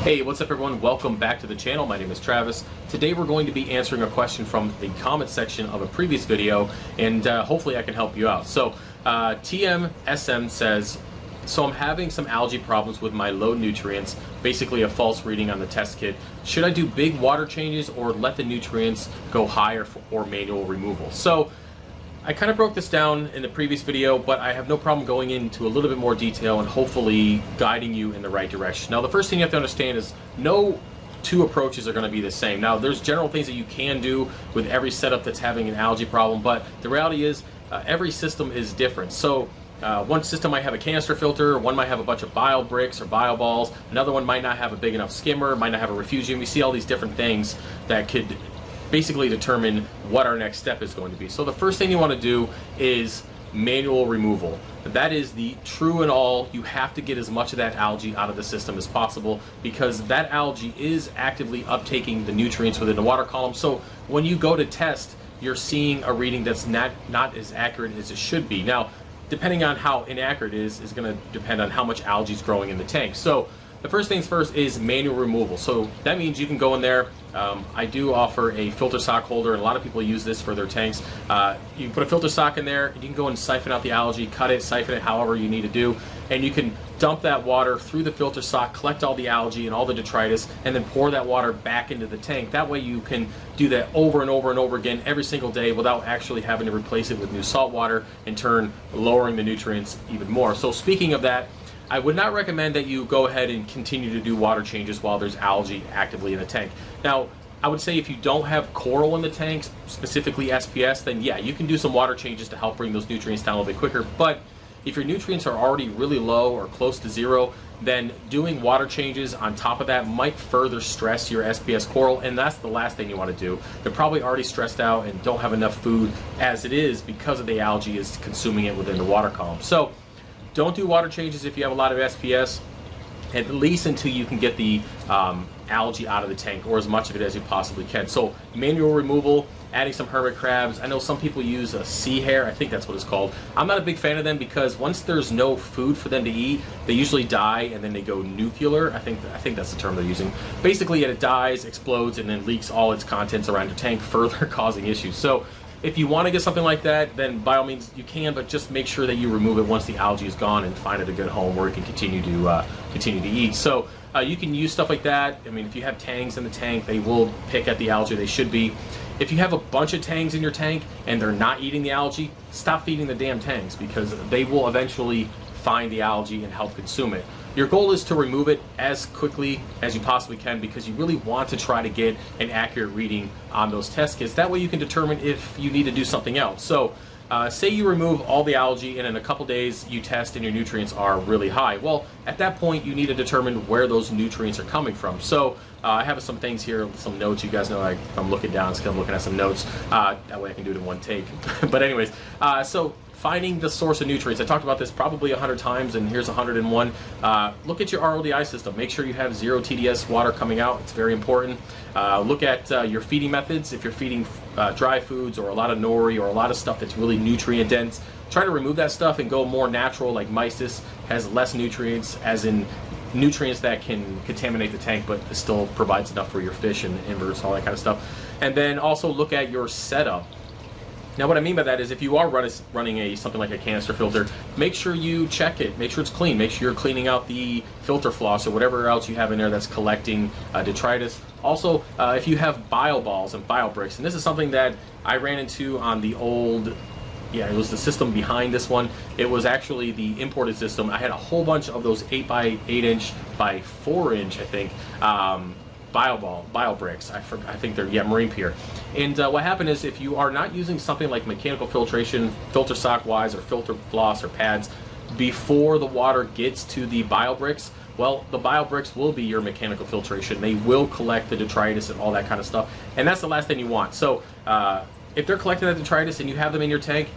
Hey, what's up everyone? Welcome back to the channel. My name is Travis. Today we're going to be answering a question from the comment section of a previous video, and hopefully I can help you out. So TMSM says, so I'm having some algae problems with my low nutrients, basically a false reading on the test kit. Should I do big water changes or let the nutrients go higher for manual removal? So I kind of broke this down in the previous video, but I have no problem going into a little bit more detail and hopefully guiding you in the right direction. Now, the first thing you have to understand is no two approaches are going to be the same. Now, there's general things that you can do with every setup that's having an algae problem, but the reality is every system is different. So one system might have a canister filter, one might have a bunch of bio bricks or bio balls, another one might not have a big enough skimmer, might not have a refugium. We see all these different things that could basically determine what our next step is going to be. So the first thing you want to do is manual removal. That is the true and all. You have to get as much of that algae out of the system as possible because that algae is actively uptaking the nutrients within the water column. So when you go to test, you're seeing a reading that's not as accurate as it should be. Now, depending on how inaccurate it is going to depend on how much algae is growing in the tank. So the first things first is manual removal. So that means you can go in there. I do offer a filter sock holder, and a lot of people use this for their tanks. You can put a filter sock in there, and you can go and siphon out the algae, cut it, siphon it however you need to do, and you can dump that water through the filter sock, collect all the algae and all the detritus, and then pour that water back into the tank. That way you can do that over and over and over again every single day without actually having to replace it with new salt water, in turn lowering the nutrients even more. So speaking of that, I would not recommend that you go ahead and continue to do water changes while there's algae actively in the tank. Now, I would say if you don't have coral in the tanks, specifically SPS, then yeah, you can do some water changes to help bring those nutrients down a little bit quicker. But if your nutrients are already really low or close to zero, then doing water changes on top of that might further stress your SPS coral, and that's the last thing you want to do. They're probably already stressed out and don't have enough food as it is because of the algae is consuming it within the water column. So don't do water changes if you have a lot of SPS, at least until you can get the algae out of the tank, or as much of it as you possibly can. So manual removal, adding some hermit crabs. I know some people use a sea hare, I think that's what it's called. I'm not a big fan of them because once there's no food for them to eat, they usually die and then they go nuclear. I think that's the term they're using. Basically, it dies, explodes, and then leaks all its contents around your tank, further causing issues. So if you want to get something like that, then by all means you can, but just make sure that you remove it once the algae is gone and find it a good home where it can continue to eat. So you can use stuff like that. I mean, if you have tangs in the tank, they will pick at the algae. They should be. If you have a bunch of tangs in your tank and they're not eating the algae, stop feeding the damn tangs because they will eventually find the algae and help consume it. Your goal is to remove it as quickly as you possibly can because you really want to try to get an accurate reading on those test kits. That way you can determine if you need to do something else. So say you remove all the algae and in a couple days you test and your nutrients are really high. Well, at that point you need to determine where those nutrients are coming from. So I have some things here, some notes. You guys know if I'm looking down, it's because I'm looking at some notes. That way I can do it in one take. But anyways, so finding the source of nutrients. I talked about this probably 100 times, and here's 101. Look at your RODI system. Make sure you have zero TDS water coming out. It's very important. Look at your feeding methods. If you're feeding dry foods or a lot of nori or a lot of stuff that's really nutrient dense, try to remove that stuff and go more natural, like mysis has less nutrients, as in nutrients that can contaminate the tank but still provides enough for your fish and inverts, all that kind of stuff. And then also look at your setup. Now, what I mean by that is if you are running something like a canister filter, make sure you check it, make sure it's clean, make sure you're cleaning out the filter floss or whatever else you have in there that's collecting detritus. Also, if you have bio balls and bio bricks, and this is something that I ran into on the old, it was the system behind this one. It was actually the imported system. I had a whole bunch of those 8x8 inch by 4 inch, I think, bio bricks. I think they're marine pier. And what happened is if you are not using something like mechanical filtration, filter sock wise, or filter floss or pads before the water gets to the bio bricks, well, the bio bricks will be your mechanical filtration. They will collect the detritus and all that kind of stuff, and that's the last thing you want. So if they're collecting that detritus and you have them in your tank,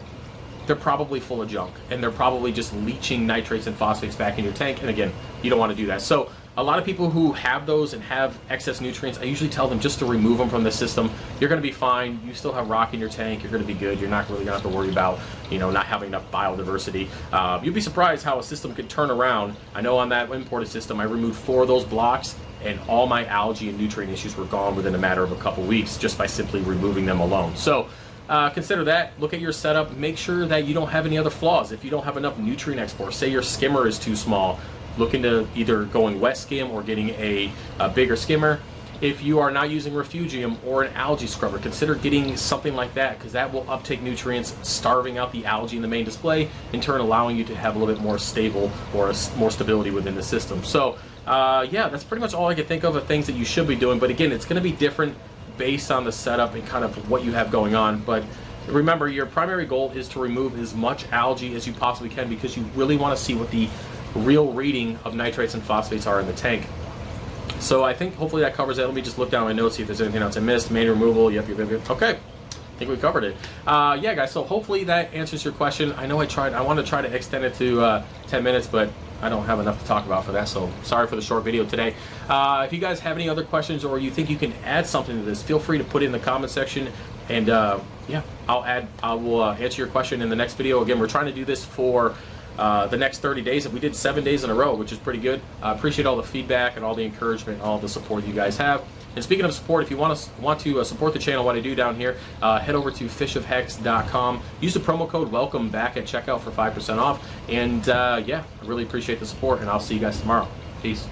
they're probably full of junk, and they're probably just leaching nitrates and phosphates back in your tank, and again, you don't want to do that. So a lot of people who have those and have excess nutrients, I usually tell them just to remove them from the system. You're going to be fine. You still have rock in your tank. You're going to be good. You're not really going to have to worry about, not having enough biodiversity. You'd be surprised how a system could turn around. I know on that imported system, I removed 4 of those blocks, and all my algae and nutrient issues were gone within a matter of a couple weeks just by simply removing them alone. So consider that. Look at your setup. Make sure that you don't have any other flaws. If you don't have enough nutrient export, say your skimmer is too small, look into either going wet skim or getting a bigger skimmer. If you are not using refugium or an algae scrubber, consider getting something like that, because that will uptake nutrients, starving out the algae in the main display, in turn allowing you to have a little bit more stable or more stability within the system. So yeah, that's pretty much all I can think of things that you should be doing. But again, it's going to be different based on the setup and kind of what you have going on. But remember, your primary goal is to remove as much algae as you possibly can, because you really want to see what the real reading of nitrates and phosphates are in the tank. So I think hopefully that covers it. Let me just look down my notes, see if there's anything else I missed. Main removal, yep. Okay, I think we covered it. Yeah, guys, so hopefully that answers your question. I know I wanted to try to extend it to 10 minutes, but I don't have enough to talk about for that, so sorry for the short video today. If you guys have any other questions, or you think you can add something to this, feel free to put it in the comment section, and yeah, I will answer your question in the next video. Again, we're trying to do this for the next 30 days. We did 7 days in a row, which is pretty good. I appreciate all the feedback and all the encouragement and all the support you guys have. And speaking of support, if you want to support the channel, what I do down here, head over to FishOfHex.com. Use the promo code WELCOME back at checkout for 5% off. And yeah, I really appreciate the support, and I'll see you guys tomorrow. Peace.